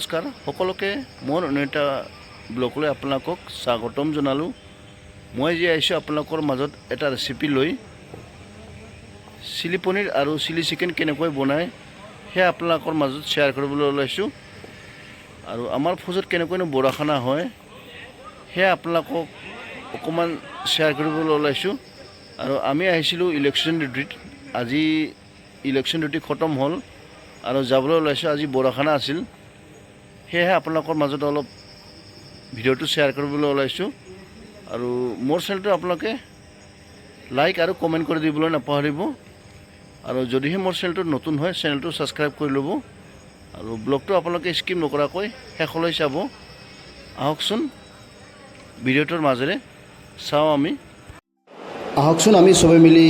নমস্কাৰ সকলোকে মোৰ অন্যটা ব্লগলৈ আপোনালোকক স্বাগতম জনালোঁ। মই যে আহিছোঁ আপোনালোকৰ মাজত এটা ৰেচিপি লৈ চিলি পনীৰ আৰু চিলি চিকেন কেনেকৈ বনায় সেয়া আপোনালোকৰ মাজত শ্বেয়াৰ কৰিবলৈ ওলাইছোঁ। আৰু আমাৰ ফৌজত কেনেকৈনো বৰা খানা হয় সেয়া আপোনালোকক অকণমান শ্বেয়াৰ কৰিবলৈ ওলাইছোঁ। আৰু আমি আহিছিলোঁ ইলেকশ্যন ডিউটিত, আজি ইলেকশ্যন ডিউটি খতম হ'ল আৰু যাবলৈ ওলাইছোঁ। আজি বৰা খানা আছিল, সেয়েহে আপোনালোকৰ মাজত অলপ ভিডিঅ'টো শ্বেয়াৰ কৰিবলৈ ওলাইছোঁ। আৰু মোৰ চেনেলটো আপোনালোকে লাইক আৰু কমেণ্ট কৰি দিবলৈ নাপাহৰিব। আৰু যদিহে মোৰ চেনেলটো নতুন হয় চেনেলটো ছাবস্ক্ৰাইব কৰি ল'ব আৰু ব্লগটো আপোনালোকে স্কিপ নকৰাকৈ শেষলৈ চাব। আহকচোন ভিডিঅ'টোৰ মাজেৰে চাওঁ আমি। আহকচোন আমি সবে মিলি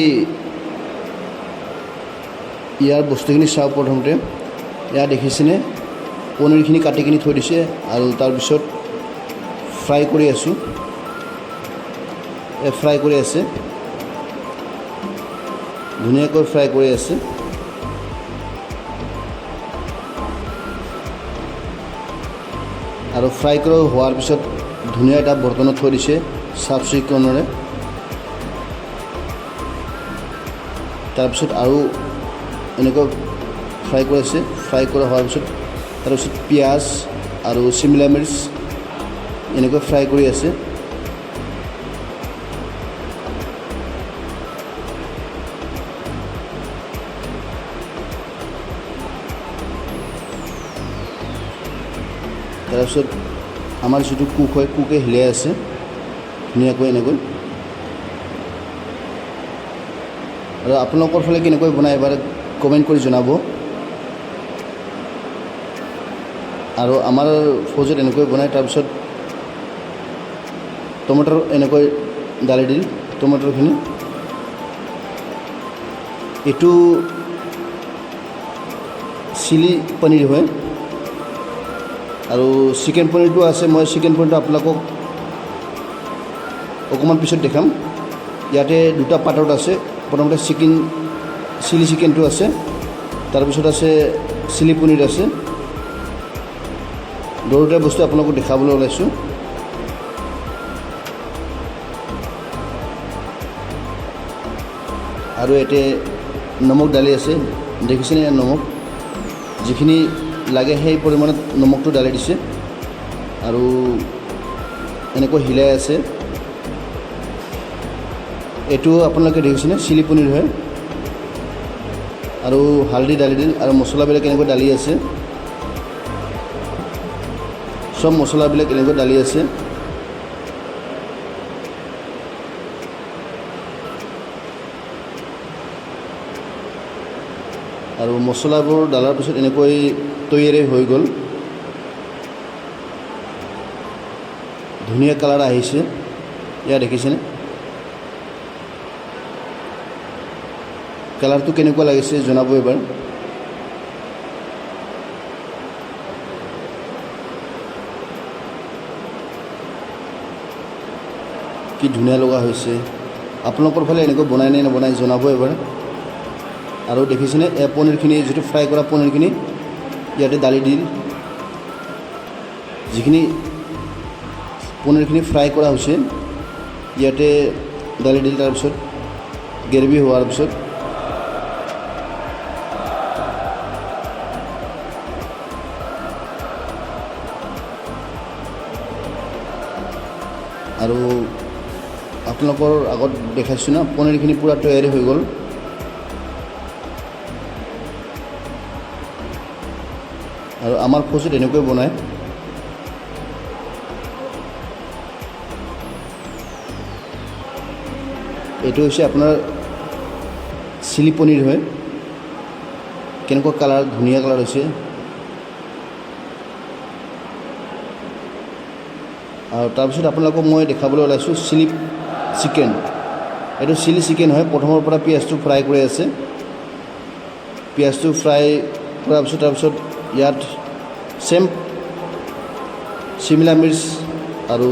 ইয়াৰ বস্তুখিনি চাওঁ। প্ৰথমতে ইয়াত দেখিছেনে পনীৰখিনি কাটি কিনি থৈ দিছে আৰু তাৰপিছত ফ্ৰাই কৰি আছোঁ। ফ্ৰাই কৰি আছে, ধুনীয়াকৈ ফ্ৰাই কৰি আছে। আৰু ফ্ৰাই কৰি হোৱাৰ পিছত ধুনীয়া এটা বৰ্তনত থৈ দিছে চাফ চিকুণৰে। তাৰপিছত আৰু এনেকৈ ফ্ৰাই কৰি আছে। ফ্ৰাই কৰা হোৱাৰ পিছত তাৰপিছত পিঁয়াজ আৰু চিমলা মিৰ্চ এনেকৈ ফ্ৰাই কৰি আছে। তাৰপিছত আমাৰ যিটো কুক হয় কুকে হিলাই আছে ধুনীয়াকৈ এনেকৈ। আৰু আপোনালোকৰ ফালে কেনেকৈ বনায় এবাৰ কমেণ্ট কৰি জনাব। আৰু আমাৰ ফৌজত এনেকৈ বনায়। তাৰপিছত টমেটৰ এনেকৈ দালি দিল, টমেটৰখিনি। এইটো চিলি পনীৰ হয় আৰু চিকেন পনীৰটো আছে। মই চিকেন পনীৰটো আপোনালোকক অকণমান পিছত দেখাম। ইয়াতে দুটা পাত্ৰত আছে। প্ৰথমতে চিলি চিকেনটো আছে, তাৰপিছত আছে চিলি পনীৰ আছে। দুয়োটা বস্তু আপোনালোকক দেখাবলৈ ওলাইছোঁ। আৰু ইয়াতে নিমখ দালি আছে, দেখিছেনে? নিমখ যিখিনি লাগে সেই পৰিমাণত নিমখটো দালি দিছে আৰু এনেকৈ হিলাই আছে। এইটো আপোনালোকে দেখিছেনে চিলি পনীৰ হয়। আৰু হালধি দালি দিল আৰু মছলাবিলাক এনেকৈ দালি আছে, চব মছলাবিলাক এনেকৈ দালি আছে। আৰু মছলাবোৰ ডালাৰ পিছত এনেকৈ তৈয়াৰী হৈ গ'ল। ধুনীয়া কালাৰ আহিছে, এয়া দেখিছেনে? কালাৰটো কেনেকুৱা লাগিছে জনাব এবাৰ। কি ধুনীয়া লগা হৈছে। আপোনালোকৰ ফালে এনেকৈ বনাই নে নবনাই জনাব এবাৰ। আৰু দেখিছেনে পনীৰখিনি, যিটো ফ্ৰাই কৰা পনীৰখিনি ইয়াতে দালি দিল। যিখিনি পনীৰখিনি ফ্ৰাই কৰা হৈছে ইয়াতে দালি দিল। তাৰপিছত গ্ৰেভি হোৱাৰ পিছত আৰু আপোনালোকৰ আগত দেখাইছোঁ না, পনীৰখিনি পূৰা তৈয়াৰী হৈ গ'ল। আৰু আমাৰ ফৌজত এনেকৈ বনায়। এইটো হৈছে আপোনাৰ চিলি পনীৰ হয়। কেনেকুৱা কালাৰ, ধুনীয়া কালাৰ হৈছে। আৰু তাৰপিছত আপোনালোকক মই দেখাবলৈ ওলাইছোঁ চিলি চিকেন। এইটো চিলি চিকেন হয়। প্ৰথমৰ পৰা পিঁয়াজটো ফ্ৰাই কৰি আছে। পিঁয়াজটো ফ্ৰাই কৰাৰ পিছত তাৰপিছত ইয়াত চেম চিমলা মিৰ্চ আৰু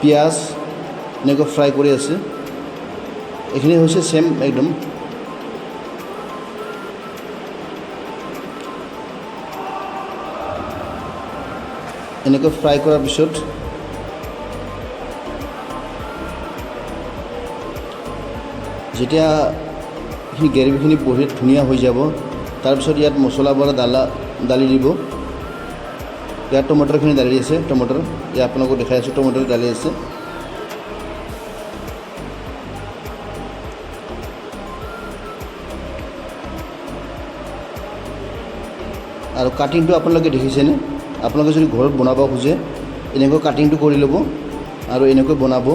পিঁয়াজ এনেকৈ ফ্ৰাই কৰি আছে। এইখিনি হৈছে চেম একদম। এনেকৈ ফ্ৰাই কৰাৰ পিছত যেতিয়া এইখিনি গ্ৰেভিখিনি বহুত ধুনীয়া হৈ যাব, তাৰপিছত ইয়াত মছলাবোৰ দালি দিব। ইয়াত টমেটৰখিনি দালি আছে, টমেটৰ ইয়াত আপোনালোকক দেখাই আছোঁ, টমেটৰ দালি আছে। আৰু কাটিংটো আপোনালোকে দেখিছেনে? আপোনালোকে যদি ঘৰত বনাব খোজে এনেকৈ কাটিংটো কৰি ল'ব আৰু এনেকৈ বনাব।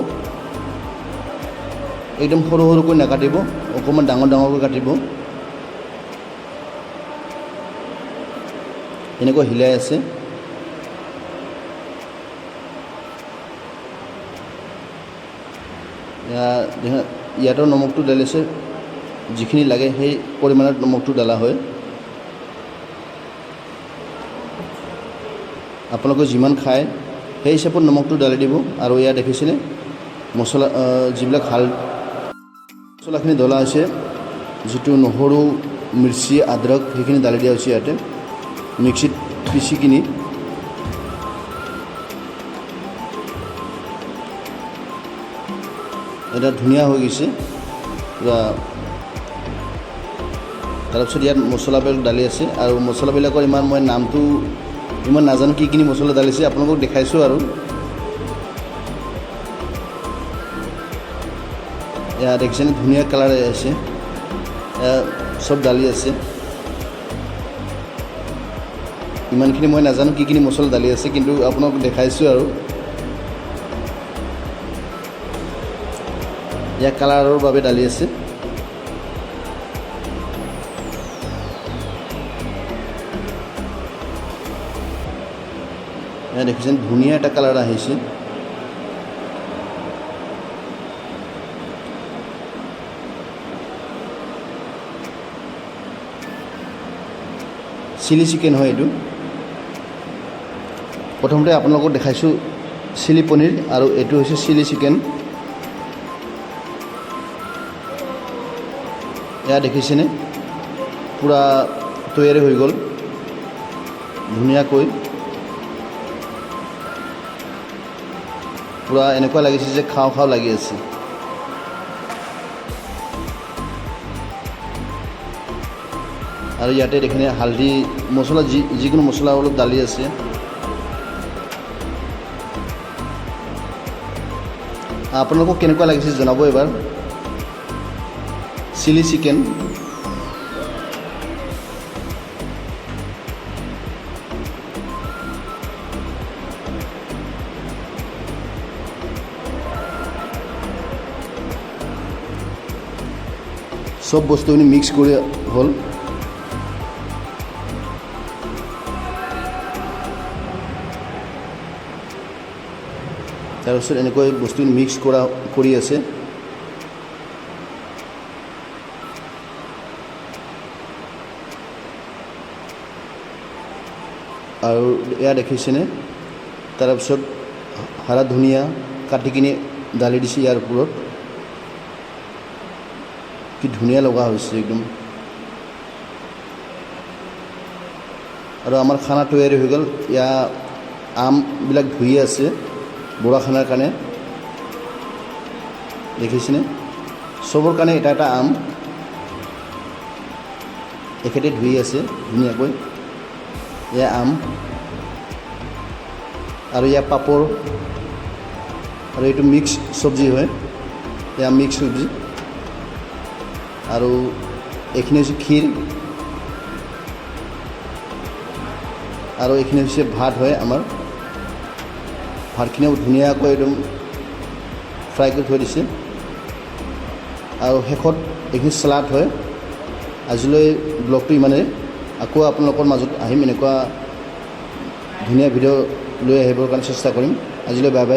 একদম সৰু সৰুকৈ নাকাটিব, অকণমান ডাঙৰ ডাঙৰকৈ কাটিব। এনেকৈ হিলাই আছে। ইয়াতো নিমখটো ঢালিছে, যিখিনি লাগে সেই পৰিমাণত নিমখটো ঢালা হয়। আপোনালোকে যিমান খায় সেই হিচাপত নিমখটো ঢালি দিব। আৰু ইয়াত দেখিছেনে মছলা, যিবিলাক মছলাখিনি ঢলা হৈছে, যিটো নহৰু, মিৰ্চি, আদৰক সেইখিনি ঢালি দিয়া হৈছে ইয়াতে মিক্সিত পিচি কিনি। এটা ধুনীয়া হৈ গৈছে পূৰা। তাৰপিছত ইয়াত মছলাবিলাক ঢালি আছে আৰু মছলাবিলাকৰ মই নামটো ইমান নাজানো, কি মছলা ঢালিছে আপোনালোকক দেখাইছোঁ। আৰু ইয়াত দেখিছেনে ধুনীয়া কালাৰ আছে, চব ঢালি আছে। ইমানখিনি মই নাজানো কি মছলা ঢালি আছে, কিন্তু আপোনালোকক দেখাইছোঁ। আৰু ইয়াৰ কালাৰৰ বাবে ঢালি আছে। দেখিছেন ধুনীয়া এটা কালাৰ আহিছে। চিলি চিকেন হয় এইটো। প্ৰথমতে আপোনালোকক দেখাইছোঁ চিলি পনীৰ, আৰু এইটো হৈছে চিলি চিকেন। এয়া দেখিছেনে পূৰা তৈয়াৰী হৈ গ'ল ধুনীয়াকৈ। পূৰা এনেকুৱা লাগিছে যে খাওঁ খাওঁ লাগি আছে। আৰু ইয়াতে দেখিনে হালধি মছলা, যিকোনো মছলা অলপ ঢালি আছে। আপোনালোকক কেনেকুৱা লাগিছে জনাব এবাৰ। চিলি চিকেন সব বস্তুখিনি মিক্স কৰি হ'ল। তাৰপিছত এনেকৈ বস্তুখিনি মিক্স কৰি আছে। আৰু এয়া দেখিছেনে, তাৰপিছত হাৰা ধনিয়া কাটি কিনি ঢালি দিছে ইয়াৰ ওপৰত। কি ধুনীয়া লগা হৈছে একদম। আৰু আমাৰ খানা তৈয়াৰী হৈ গ'ল। ইয়াৰ আমবিলাক ধুই আছে বৰা খানাৰ কাৰণে, দেখিছেনে? চবৰ কাৰণে এটা এটা আম এখেতে ধুই আছে ধুনীয়াকৈ। এয়া আম, আৰু এয়া পাপৰ, আৰু এইটো মিক্স চব্জি হয়, এয়া মিক্স চব্জি। আৰু এইখিনি হৈছে ক্ষীৰ, আৰু এইখিনি হৈছে ভাত হয় আমাৰ। ভাতখিনিও ধুনীয়াকৈ একদম ফ্ৰাই কৰি থৈ দিছে। আৰু শেষত এইখিনি চালাড হয়। আজিলৈ ব্লগটো ইমানেই। আকৌ আপোনালোকৰ মাজত আহিম, এনেকুৱা ধুনীয়া ভিডিঅ' লৈ আহিবৰ কাৰণে চেষ্টা কৰিম। আজিলৈ বাই বাই।